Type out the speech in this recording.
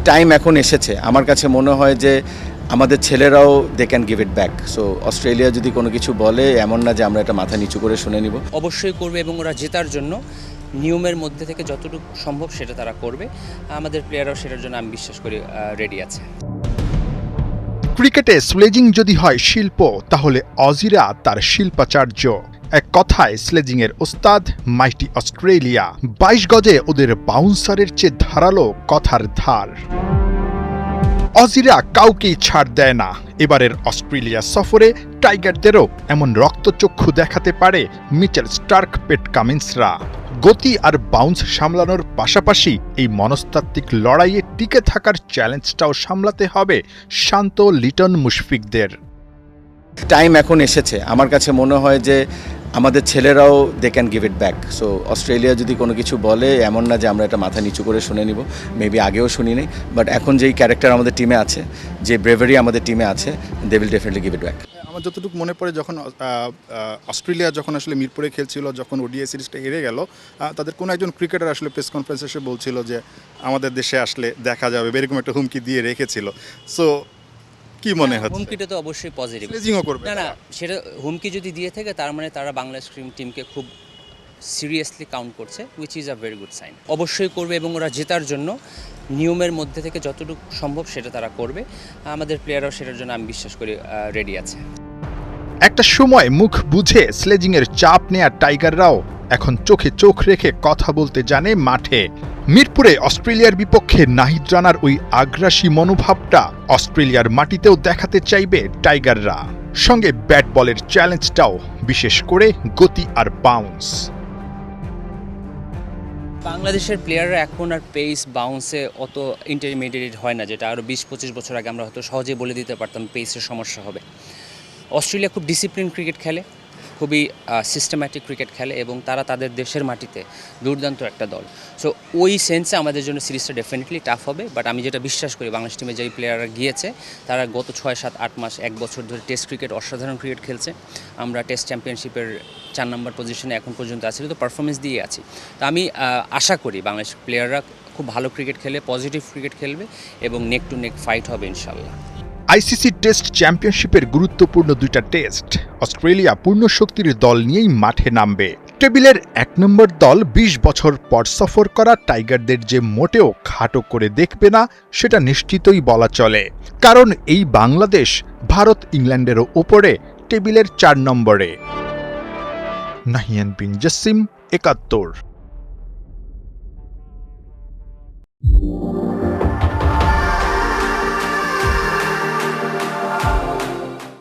Time এখন এসেছে, আমার কাছে মনে হয় যে আমাদের ছেলেরাও they can give it back. So Australia যদি কোনো কিছু বলে, এমন না যে আমরা এটা মাথা নিচু করে শুনে নিব। অবশ্যই করবে এবং ওরা জেতার জন্য নিয়মের মধ্যে থেকে যতটুকু সম্ভব সেটা তারা করবে। আমাদের প্লেয়াররাও সেটার জন্য আমি বিশ্বাস করি রেডি আছে। ক্রিকেটে স্লেজিং যদি হয় শিল্প, তাহলে অজিরা তার শিল্পাচার্য। এক কথায় স্লেজিংয়ের ওস্তাদ মাইটি অস্ট্রেলিয়া। 22 গজে ওদের বাউন্সারের চেয়ে ধারালো কথার ধার। অজিরা কাউকেই ছাড় দেয় না। এবারের অস্ট্রেলিয়া সফরে টাইগারদেরও এমন রক্তচক্ষু দেখাতে পারে মিচেল স্টার্ক, পেট কামিন্সরা। গতি আর বাউন্স সামলানোর পাশাপাশি এই মনস্তাত্ত্বিক লড়াইয়ে টিকে থাকার চ্যালেঞ্জটাও সামলাতে হবে শান্ত লিটন মুশফিকদের। টাইম এখন এসেছে, আমার কাছে মনে হয় যে আমাদের ছেলেরাও they can give it back. So Australia যদি কোনো কিছু বলে, এমন না যে আমরা এটা মাথা নিচু করে শুনে নিব। মেবি আগেও শুনিনি, বাট এখন যেই ক্যারেক্টার আমাদের টিমে আছে, যে ব্রেভারি আমাদের টিমে আছে, they will definitely give it back. আমার যতটুকু মনে পড়ে, যখন অস্ট্রেলিয়া যখন আসলে মিরপুরে খেলছিল, যখন ওডিআই সিরিজটা হেরে গেল, তাদের কোনো একজন ক্রিকেটার আসলে প্রেস কনফারেন্সে এসে বলছিল যে আমাদের দেশে আসলে দেখা যাবে, এরকম একটা হুমকি দিয়ে রেখেছিল। সো কি মনে হচ্ছে? হুমকিটা তো অবশ্যই পজিটিভ। স্লেজিংও করবে না, সেটা হুমকি যদি দিয়ে থাকে তার মানে তারা বাংলাদেশ টিমকে খুব সিরিয়াসলি কাউন্ট করছে, which is a very good sign. অবশ্যই করবে এবং ওরা জেতার জন্য নিয়মের মধ্যে থেকে যতটুকু সম্ভব সেটা তারা করবে। আমাদের প্লেয়াররাও সেটার জন্য আমি বিশ্বাস করি রেডি আছে। একটা সময় মুখ বুঝে স্লেজিংয়ের চাপ নেয়া টাইগাররাও এখন চোখে চোখ রেখে কথা বলতে জানে মাঠে। মিরপুরে অস্ট্রেলিয়ার বিপক্ষে নাহিদ রানার ওই আগ্রাসী মনোভাবটা অস্ট্রেলিয়ার মাটিতেও দেখাতে চাইবে টাইগাররা। সঙ্গে ব্যাট বলের চ্যালেঞ্জটাও, বিশেষ করে গতি আর বাউন্স। বাংলাদেশের প্লেয়াররা এখন আর পেস বাউন্সে অত ইন্টারমিডিয়েট হয় না, যেটা আরও 20-25 বছর আগে আমরা হয়তো সহজে বলে দিতে পারতাম পেসের সমস্যা হবে। অস্ট্রেলিয়া খুব ডিসিপ্লিন ক্রিকেট খেলে, খুবই সিস্টেম্যাটিক ক্রিকেট খেলে এবং তারা তাদের দেশের মাটিতে দুর্দান্ত একটা দল। সো ওই সেন্সে আমাদের জন্য সিরিজটা ডেফিনেটলি টাফ হবে। বাট আমি যেটা বিশ্বাস করি, বাংলাদেশ টিমে যেই প্লেয়াররা গিয়েছে তারা গত 6-7-8 মাস, 1 বছর ধরে টেস্ট ক্রিকেট অসাধারণ ক্রিকেট খেলছে। আমরা টেস্ট চ্যাম্পিয়নশিপের 4 নম্বর পজিশনে এখন পর্যন্ত আছি, তো পারফরমেন্স দিয়ে আছি। তো আমি আশা করি বাংলাদেশ প্লেয়াররা খুব ভালো ক্রিকেট খেলে, পজিটিভ ক্রিকেট খেলবে এবং নেক টু নেক ফাইট হবে ইনশাল্লাহ। আইসিসি টেস্ট চ্যাম্পিয়নশিপের গুরুত্বপূর্ণ 2টা টেস্ট। অস্ট্রেলিয়া পূর্ণ শক্তির দল নিয়েই মাঠে নামবে। টেবিলের 1 নম্বর দল 20 বছর পর সফর করা টাইগারদের যে মোটেও খাটো করে দেখবে না, সেটা নিশ্চিতই বলা চলে। কারণ এই বাংলাদেশ ভারত, ইংল্যান্ডেরও ওপরে টেবিলের 4 নম্বরে। নাহিয়ান বিন জসিম, 71।